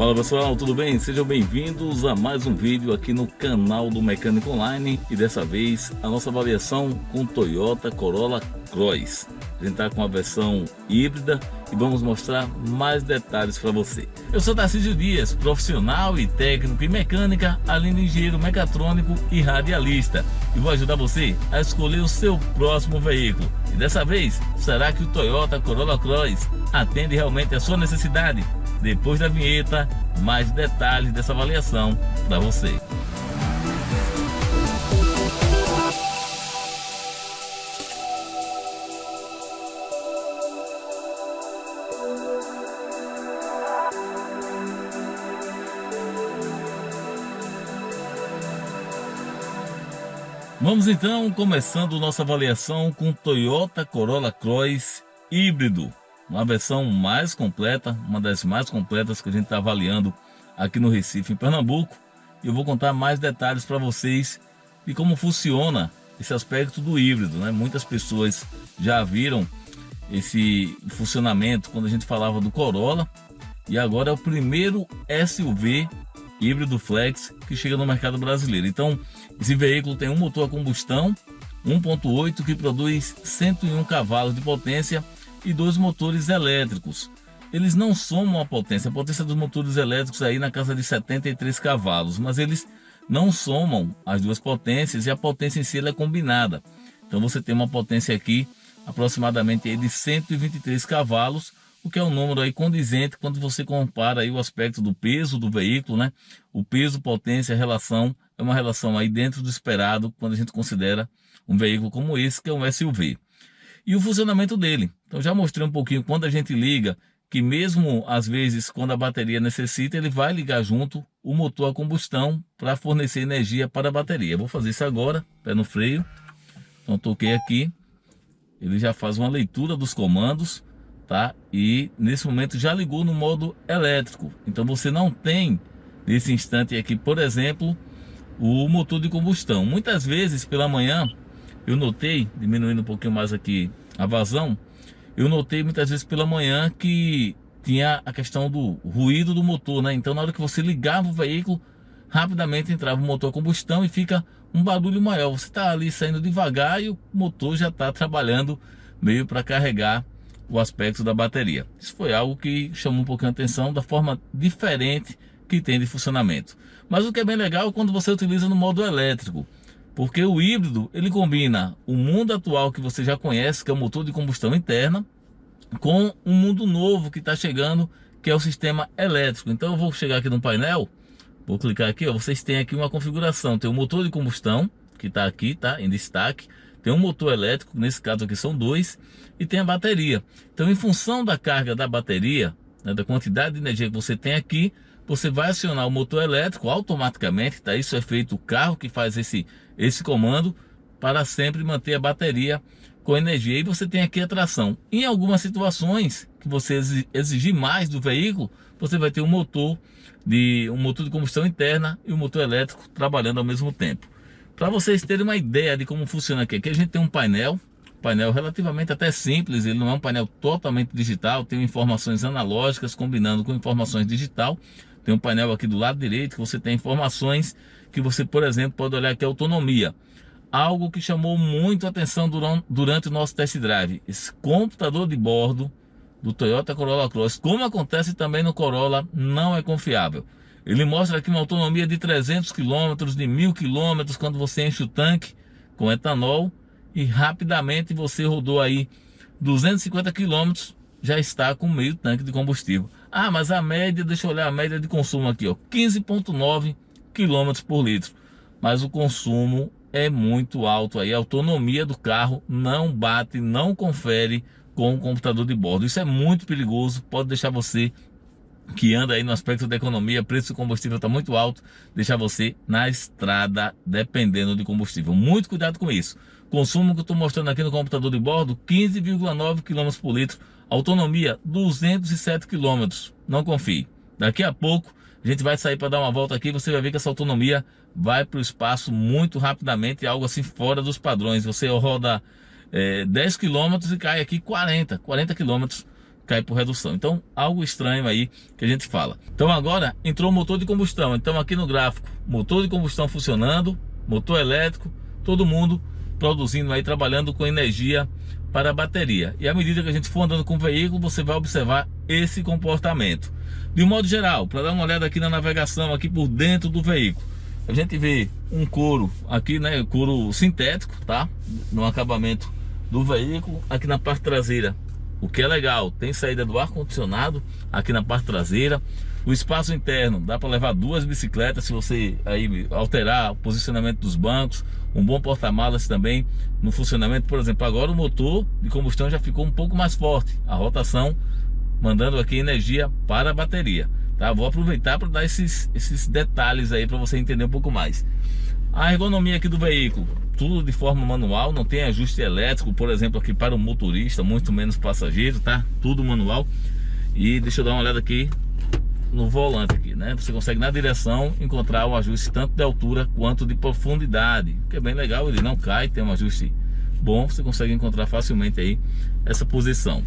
Fala pessoal, tudo bem? Sejam bem-vindos a mais um vídeo aqui no canal do Mecânico Online. E dessa vez a nossa avaliação com Toyota Corolla Cross. A gente está com a versão híbrida e vamos mostrar mais detalhes para você. Eu sou Tarcísio Dias, profissional e técnico em mecânica, além de engenheiro mecatrônico e radialista. E vou ajudar você a escolher o seu próximo veículo. E dessa vez, será que o Toyota Corolla Cross atende realmente a sua necessidade? Depois da vinheta, mais detalhes dessa avaliação para você. Vamos então começando nossa avaliação com Toyota Corolla Cross híbrido. Uma versão mais completa, uma das mais completas que a gente está avaliando aqui no Recife, em Pernambuco. E eu vou contar mais detalhes para vocês de como funciona esse aspecto do híbrido, né? Muitas pessoas já viram esse funcionamento quando a gente falava do Corolla. E agora é o primeiro SUV híbrido flex que chega no mercado brasileiro. Então, esse veículo tem um motor a combustão 1.8 que produz 101 cavalos de potência e dois motores elétricos. Eles não somam a potência dos motores elétricos aí na casa de 73 cavalos, mas eles não somam as duas potências e a potência em si ela é combinada. Então você tem uma potência aqui aproximadamente aí de 123 cavalos, o que é um número aí condizente quando você compara aí o aspecto do peso do veículo, né? O peso, potência, relação é uma relação aí dentro do esperado quando a gente considera um veículo como esse, que é um SUV. E o funcionamento dele. Então já mostrei um pouquinho quando a gente liga, que mesmo às vezes quando a bateria necessita, ele vai ligar junto o motor a combustão para fornecer energia para a bateria. Vou fazer isso agora, pé no freio. Então toquei aqui, ele já faz uma leitura dos comandos, tá? E nesse momento já ligou no modo elétrico. Então você não tem nesse instante aqui, por exemplo, o motor de combustão. Muitas vezes pela manhã eu notei, diminuindo um pouquinho mais aqui a vazão, eu notei muitas vezes pela manhã que tinha a questão do ruído do motor, né? Então na hora que você ligava o veículo, rapidamente entrava o motor a combustão e fica um barulho maior. Você está ali saindo devagar e o motor já está trabalhando meio para carregar o aspecto da bateria. Isso foi algo que chamou um pouquinho a atenção da forma diferente que tem de funcionamento. Mas o que é bem legal é quando você utiliza no modo elétrico. Porque o híbrido, ele combina o mundo atual que você já conhece, que é o motor de combustão interna, com um mundo novo que está chegando, que é o sistema elétrico. Então eu vou chegar aqui no painel, vou clicar aqui, ó, vocês têm aqui uma configuração. Tem o motor de combustão, que está aqui, tá, em destaque. Tem um motor elétrico, nesse caso aqui são dois, e tem a bateria. Então em função da carga da bateria, né, da quantidade de energia que você tem aqui, você vai acionar o motor elétrico automaticamente, tá? Isso é feito o carro que faz esse comando para sempre manter a bateria com energia. E você tem aqui a tração. Em algumas situações que você exigir mais do veículo, você vai ter um motor de combustão interna e um motor elétrico trabalhando ao mesmo tempo. Para vocês terem uma ideia de como funciona aqui a gente tem um painel relativamente até simples. Ele não é um painel totalmente digital, tem informações analógicas combinando com informações digital. Tem um painel aqui do lado direito que você tem informações que você, por exemplo, pode olhar aqui a autonomia. Algo que chamou muito a atenção durante o nosso test drive. Esse computador de bordo do Toyota Corolla Cross, como acontece também no Corolla, não é confiável. Ele mostra aqui uma autonomia de 300 km, de 1000 km quando você enche o tanque com etanol. E rapidamente você rodou aí 250 km, já está com meio tanque de combustível. Ah, mas a média, deixa eu olhar a média de consumo aqui, ó, 15,9 km por litro. Mas o consumo é muito alto aí, a autonomia do carro não bate, não confere com o computador de bordo. Isso é muito perigoso, pode deixar você que anda aí no aspecto da economia, preço do combustível está muito alto, deixar você na estrada dependendo de combustível. Muito cuidado com isso. Consumo que eu estou mostrando aqui no computador de bordo, 15,9 km por litro. Autonomia, 207 km. Não confie. Daqui a pouco a gente vai sair para dar uma volta aqui. Você vai ver que essa autonomia vai para o espaço muito rapidamente. Algo assim fora dos padrões. Você roda 10 km e cai aqui 40 km cai por redução. Então, algo estranho aí que a gente fala. Então, agora entrou o motor de combustão. Então, aqui no gráfico, motor de combustão funcionando, motor elétrico, todo mundo produzindo aí, trabalhando com energia para a bateria. E à medida que a gente for andando com o veículo, você vai observar esse comportamento. De um modo geral, para dar uma olhada aqui na navegação, aqui por dentro do veículo, a gente vê um couro aqui, né, couro sintético, tá? No acabamento do veículo. Aqui na parte traseira, o que é legal, tem saída do ar-condicionado aqui na parte traseira. O espaço interno, dá para levar 2 bicicletas se você aí alterar o posicionamento dos bancos. Um bom porta-malas também no funcionamento. Por exemplo, agora o motor de combustão já ficou um pouco mais forte, a rotação mandando aqui energia para a bateria, tá? Vou aproveitar para dar esses detalhes aí para você entender um pouco mais. A ergonomia aqui do veículo, tudo de forma manual, não tem ajuste elétrico, por exemplo, aqui para o motorista, muito menos passageiro, tá? Tudo manual. E deixa eu dar uma olhada aqui no volante aqui, né? Você consegue na direção encontrar o ajuste tanto de altura quanto de profundidade, que é bem legal, ele não cai, tem um ajuste bom, você consegue encontrar facilmente aí essa posição.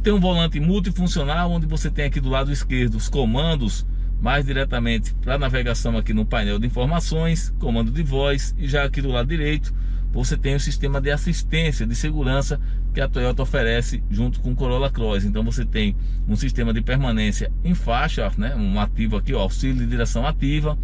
Tem um volante multifuncional, onde você tem aqui do lado esquerdo os comandos mais diretamente para navegação aqui no painel de informações, comando de voz, e já aqui do lado direito você tem o sistema de assistência de segurança que a Toyota oferece junto com o Corolla Cross. Então você tem um sistema de permanência em faixa, né, um ativo aqui, ó, auxílio de direção ativa.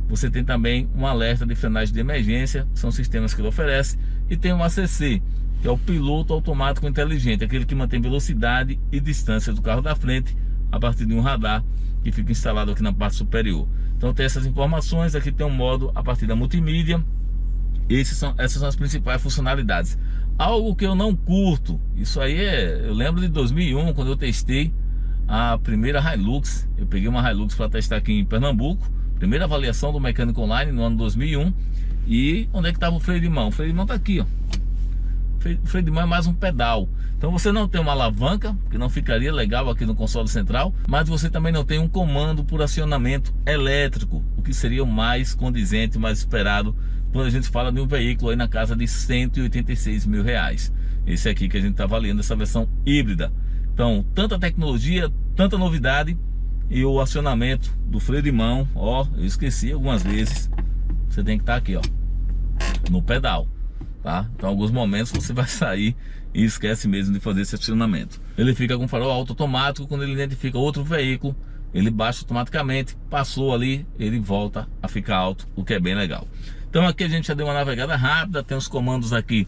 Você tem também um alerta de frenagem de emergência, são sistemas que ele oferece, e tem um ACC, que é o piloto automático inteligente, aquele que mantém velocidade e distância do carro da frente a partir de um radar que fica instalado aqui na parte superior. Então tem essas informações, aqui tem um modo a partir da multimídia. Essas são as principais funcionalidades. Algo que eu não curto, isso aí eu lembro de 2001, quando eu testei a primeira Hilux. Eu peguei uma Hilux para testar aqui em Pernambuco, primeira avaliação do mecânico online no ano 2001. E onde é que estava o freio de mão? O freio de mão está aqui, ó. O freio de mão é mais um pedal. Então você não tem uma alavanca, que não ficaria legal aqui no console central, mas você também não tem um comando por acionamento elétrico, o que seria o mais condizente, o mais esperado quando a gente fala de um veículo aí na casa de 186 mil reais. Esse aqui que a gente está avaliando, essa versão híbrida. Então, tanta tecnologia, tanta novidade, e o acionamento do freio de mão, ó, eu esqueci algumas vezes, você tem que estar aqui, ó, no pedal, tá? Então, em alguns momentos você vai sair e esquece mesmo de fazer esse acionamento. Ele fica com farol alto automático, quando ele identifica outro veículo, ele baixa automaticamente, passou ali, ele volta a ficar alto, o que é bem legal. Então aqui a gente já deu uma navegada rápida, tem os comandos aqui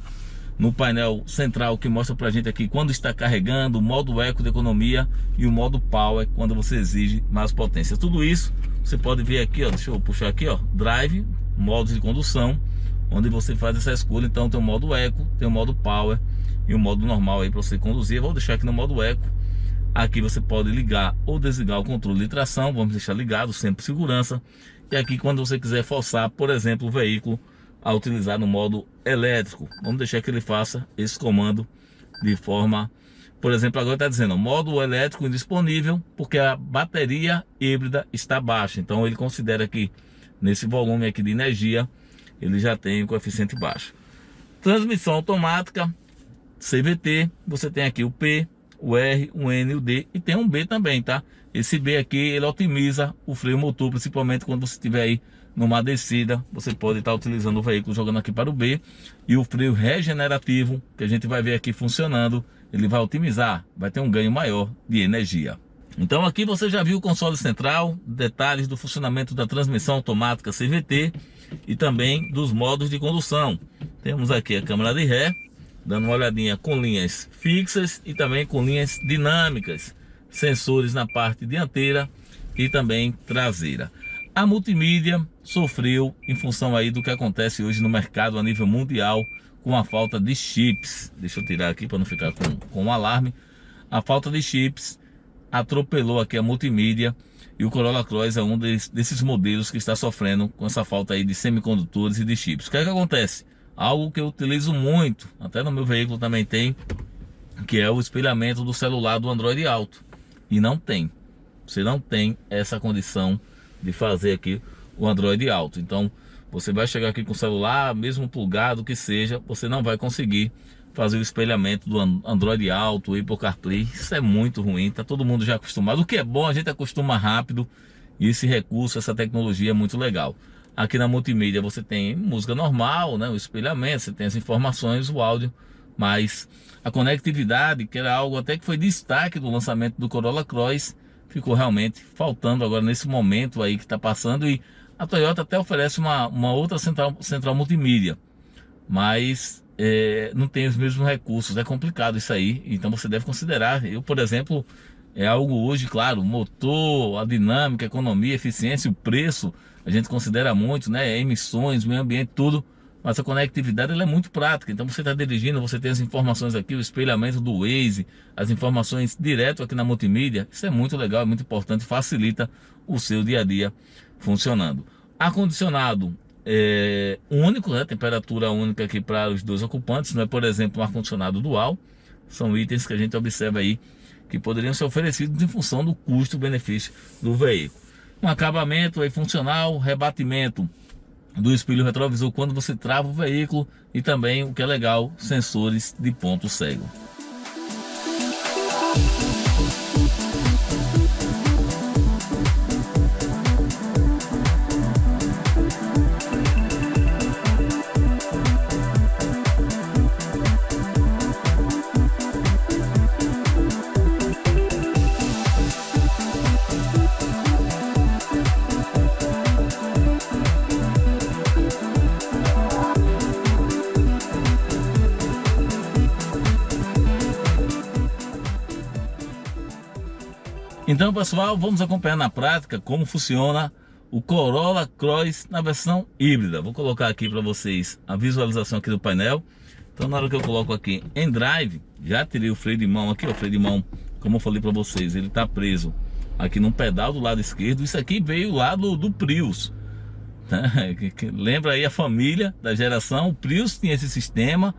no painel central que mostra pra gente aqui quando está carregando, o modo eco de economia e o modo power quando você exige mais potência. Tudo isso você pode ver aqui, ó, deixa eu puxar aqui, ó, drive, modos de condução, onde você faz essa escolha. Então tem o modo eco, tem o modo power e o modo normal aí para você conduzir. Eu vou deixar aqui no modo eco. Aqui você pode ligar ou desligar o controle de tração, vamos deixar ligado, sempre segurança. E aqui quando você quiser forçar, por exemplo, o veículo a utilizar no modo elétrico, vamos deixar que ele faça esse comando de forma, por exemplo, agora está dizendo modo elétrico indisponível, porque a bateria híbrida está baixa. Então ele considera que nesse volume aqui de energia, ele já tem o coeficiente baixo. Transmissão automática, CVT, você tem aqui o P, o R, o N e o D, e tem um B também, tá? Esse B aqui, ele otimiza o freio motor, principalmente quando você estiver aí numa descida, você pode estar utilizando o veículo jogando aqui para o B. E o freio regenerativo, que a gente vai ver aqui funcionando, ele vai otimizar, vai ter um ganho maior de energia. Então aqui você já viu o console central, detalhes do funcionamento da transmissão automática CVT e também dos modos de condução. Temos aqui a câmera de ré, dando uma olhadinha com linhas fixas e também com linhas dinâmicas, sensores na parte dianteira e também traseira. A multimídia sofreu em função aí do que acontece hoje no mercado a nível mundial com a falta de chips. Deixa eu tirar aqui para não ficar com um alarme. A falta de chips atropelou aqui a multimídia e o Corolla Cross é um desses modelos que está sofrendo com essa falta aí de semicondutores e de chips. O que é que acontece? Algo que eu utilizo muito, até no meu veículo também tem, que é o espelhamento do celular do Android Auto. E não tem. Você não tem essa condição de fazer aqui o Android Auto. Então você vai chegar aqui com o celular, mesmo plugado que seja, você não vai conseguir fazer o espelhamento do Android Auto, o Apple CarPlay. Isso é muito ruim, tá todo mundo já acostumado. O que é bom, a gente acostuma rápido, e esse recurso, essa tecnologia é muito legal. Aqui na multimídia você tem música normal, né, o espelhamento, você tem as informações, o áudio, mas a conectividade, que era algo até que foi destaque do lançamento do Corolla Cross, ficou realmente faltando agora nesse momento aí que está passando. E a Toyota até oferece uma outra central multimídia, mas não tem os mesmos recursos. É complicado isso aí, então você deve considerar. Eu, por exemplo, é algo hoje, claro, o motor, a dinâmica, a economia, a eficiência, o preço, a gente considera muito, né? Emissões, meio ambiente, tudo. Mas a conectividade ela é muito prática. Então você está dirigindo, você tem as informações aqui, o espelhamento do Waze, as informações direto aqui na multimídia. Isso é muito legal, é muito importante, facilita o seu dia a dia funcionando. Ar-condicionado único, né? Temperatura única aqui para os dois ocupantes. Não é, por exemplo, um ar-condicionado dual. São itens que a gente observa aí que poderiam ser oferecidos em função do custo-benefício do veículo. Um acabamento aí funcional, rebatimento do espelho retrovisor quando você trava o veículo, e também, o que é legal, sensores de ponto cego. Então, pessoal, vamos acompanhar na prática como funciona o Corolla Cross na versão híbrida. Vou colocar aqui para vocês a visualização aqui do painel. Então, na hora que eu coloco aqui em Drive, já tirei o freio de mão aqui. O freio de mão, como eu falei para vocês, ele está preso aqui no pedal do lado esquerdo. Isso aqui veio lá do Prius, né? Lembra aí a família da geração? O Prius tinha esse sistema,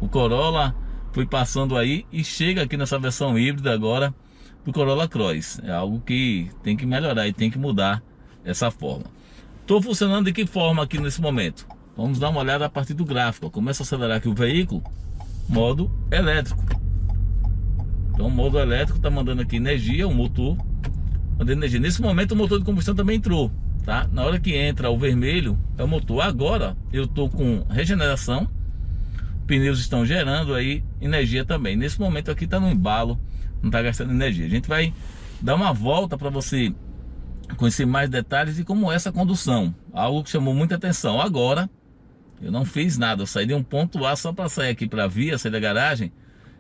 o Corolla foi passando aí e chega aqui nessa versão híbrida agora do Corolla Cross. É algo que tem que melhorar e tem que mudar essa forma. Estou funcionando de que forma aqui nesse momento? Vamos dar uma olhada a partir do gráfico. Começa a acelerar aqui o veículo, modo elétrico. Então o modo elétrico está mandando aqui energia, o motor mandando energia. Nesse momento o motor de combustão também entrou, tá? Na hora que entra o vermelho é o motor. Agora eu estou com regeneração, pneus estão gerando aí energia também. Nesse momento aqui está no embalo, não está gastando energia. A gente vai dar uma volta para você conhecer mais detalhes de como é essa condução. Algo que chamou muita atenção. Agora eu não fiz nada, eu saí de um ponto A só para sair aqui para a via, sair da garagem.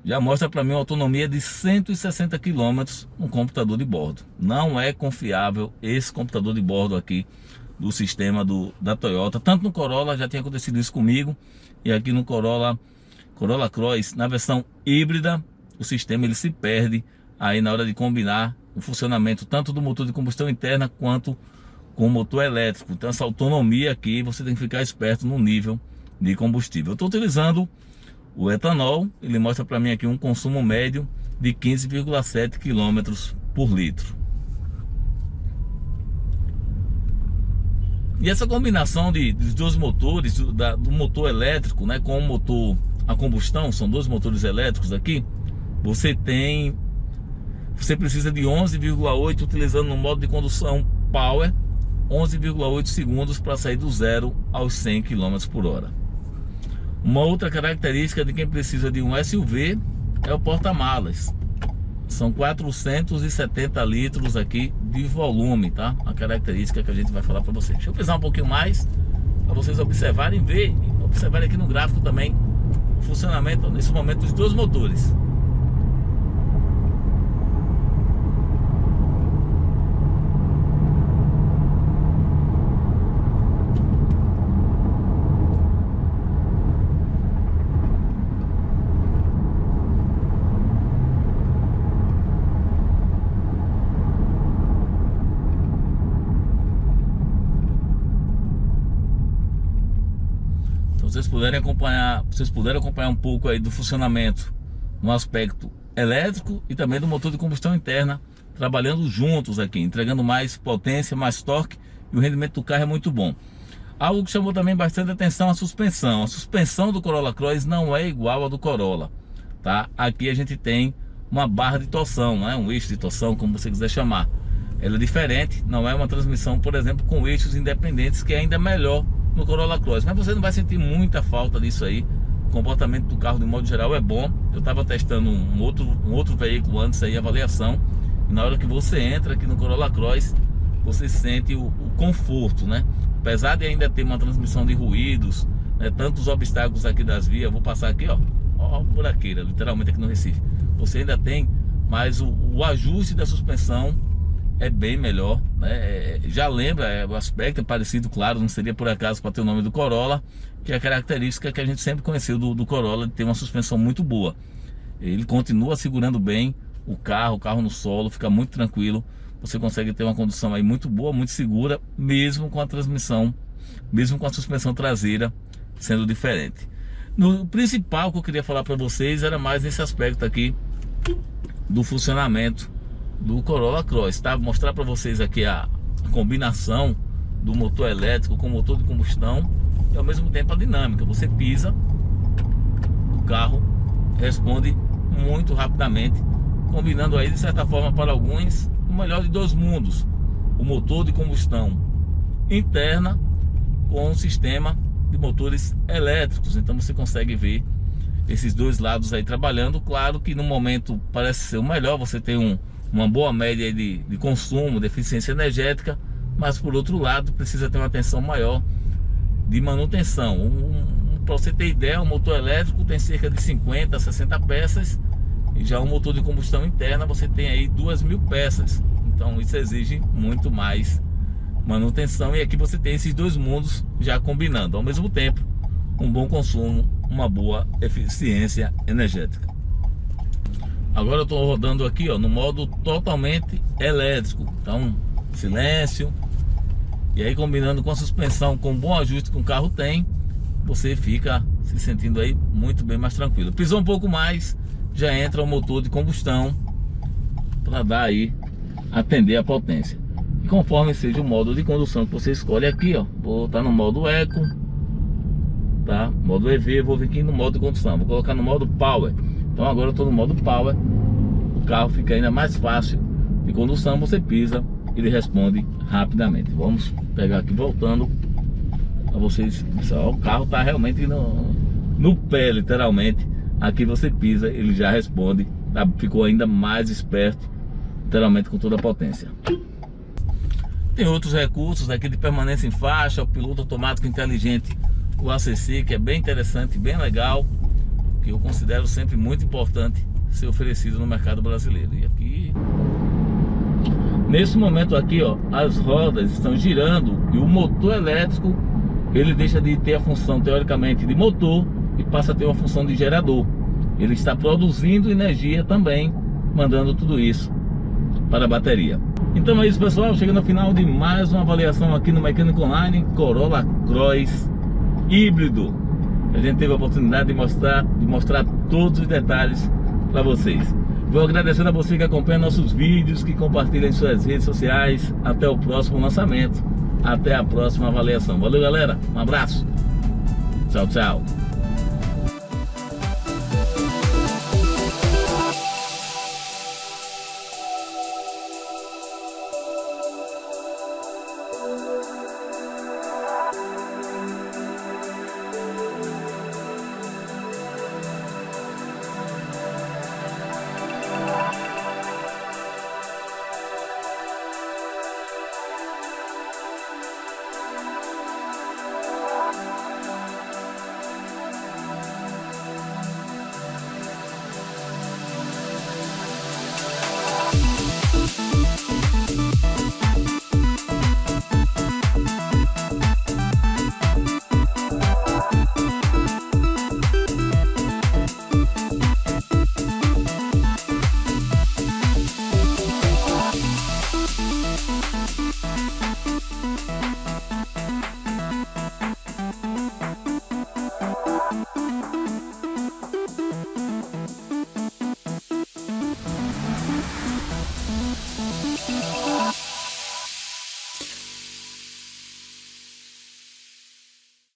Já mostra para mim uma autonomia de 160 km no computador de bordo. Não é confiável esse computador de bordo aqui do sistema da Toyota. Tanto no Corolla, já tinha acontecido isso comigo, e aqui no Corolla Cross, na versão híbrida, o sistema ele se perde aí na hora de combinar o funcionamento tanto do motor de combustão interna quanto com o motor elétrico. Então essa autonomia aqui você tem que ficar esperto no nível de combustível. Eu estou utilizando o etanol, ele mostra para mim aqui um consumo médio de 15,7 km por litro. E essa combinação dos dois motores, do motor elétrico, né, com o motor a combustão, são dois motores elétricos aqui. Você precisa de 11,8 utilizando no modo de condução Power, 11,8 segundos para sair do 0 aos 100 km por hora. Uma outra característica de quem precisa de um SUV é o porta-malas. São 470 litros aqui de volume, tá? A característica que a gente vai falar para vocês. Deixa eu pesar um pouquinho mais para vocês observarem, observarem aqui no gráfico também o funcionamento nesse momento dos dois motores. Vocês puderem acompanhar um pouco aí do funcionamento no aspecto elétrico e também do motor de combustão interna, trabalhando juntos aqui, entregando mais potência, mais torque, e o rendimento do carro é muito bom. Algo que chamou também bastante atenção, a suspensão. A suspensão do Corolla Cross não é igual à do Corolla, tá? Aqui a gente tem uma barra de torção, né? Um eixo de torção, como você quiser chamar. Ela é diferente, não é uma transmissão, por exemplo, com eixos independentes, que é ainda melhor no Corolla Cross. Mas você não vai sentir muita falta disso aí. O comportamento do carro, de modo geral, é bom. Eu estava testando um outro veículo antes aí, avaliação. E na hora que você entra aqui no Corolla Cross, você sente o conforto, né? Apesar de ainda ter uma transmissão de ruídos, né, tantos obstáculos aqui das vias, eu vou passar aqui, ó, buraqueira, literalmente aqui no Recife. Você ainda tem, mas o ajuste da suspensão é bem melhor, né? Já lembra, o aspecto é parecido, claro, não seria por acaso para ter o nome do Corolla, que é a característica que a gente sempre conheceu do Corolla, de ter uma suspensão muito boa. Ele continua segurando bem o carro no solo, fica muito tranquilo. Você consegue ter uma condução aí muito boa, muito segura, mesmo com a transmissão, mesmo com a suspensão traseira sendo diferente. No principal que eu queria falar para vocês era mais nesse aspecto aqui do funcionamento do Corolla Cross, tá? Mostrar para vocês aqui a combinação do motor elétrico com motor de combustão e ao mesmo tempo a dinâmica. Você pisa, o carro responde muito rapidamente, combinando aí de certa forma para alguns o melhor de dois mundos: o motor de combustão interna com o sistema de motores elétricos. Então você consegue ver esses dois lados aí trabalhando. Claro que no momento parece ser o melhor, você tem uma boa média de consumo, de eficiência energética, mas por outro lado precisa ter uma atenção maior de manutenção. Para você ter ideia, o motor elétrico tem cerca de 50 a 60 peças, e já o motor de combustão interna você tem aí 2.000 peças. Então isso exige muito mais manutenção, e aqui você tem esses dois mundos já combinando ao mesmo tempo: um bom consumo, uma boa eficiência energética. Agora eu estou rodando aqui, ó, no modo totalmente elétrico. Então silêncio, e aí combinando com a suspensão, com o bom ajuste que o carro tem, você fica se sentindo aí muito bem mais tranquilo. Pisou um pouco mais, já entra o motor de combustão para dar aí, atender a potência. E conforme seja o modo de condução que você escolhe aqui, ó, vou estar no modo Eco, tá? Modo EV, vou vir aqui no modo de condução, vou colocar no modo Power. Então agora eu estou no modo Power, o carro fica ainda mais fácil de condução. Você pisa, ele responde rapidamente. Vamos pegar aqui voltando para vocês. Pessoal, o carro está realmente no pé, literalmente. Aqui você pisa, ele já responde, tá? Ficou ainda mais esperto, literalmente, com toda a potência. Tem outros recursos aqui de permanência em faixa, o piloto automático inteligente, o ACC, que é bem interessante, bem legal, que eu considero sempre muito importante ser oferecido no mercado brasileiro. E aqui, nesse momento aqui, ó, as rodas estão girando e o motor elétrico, ele deixa de ter a função teoricamente de motor e passa a ter uma função de gerador. Ele está produzindo energia também, mandando tudo isso para a bateria. Então é isso, pessoal, chegando ao final de mais uma avaliação aqui no Mecânico Online Corolla Cross híbrido. A gente teve a oportunidade de mostrar todos os detalhes para vocês. Vou agradecendo a você que acompanha nossos vídeos, que compartilha em suas redes sociais. Até o próximo lançamento, até a próxima avaliação. Valeu, galera, um abraço, tchau, tchau.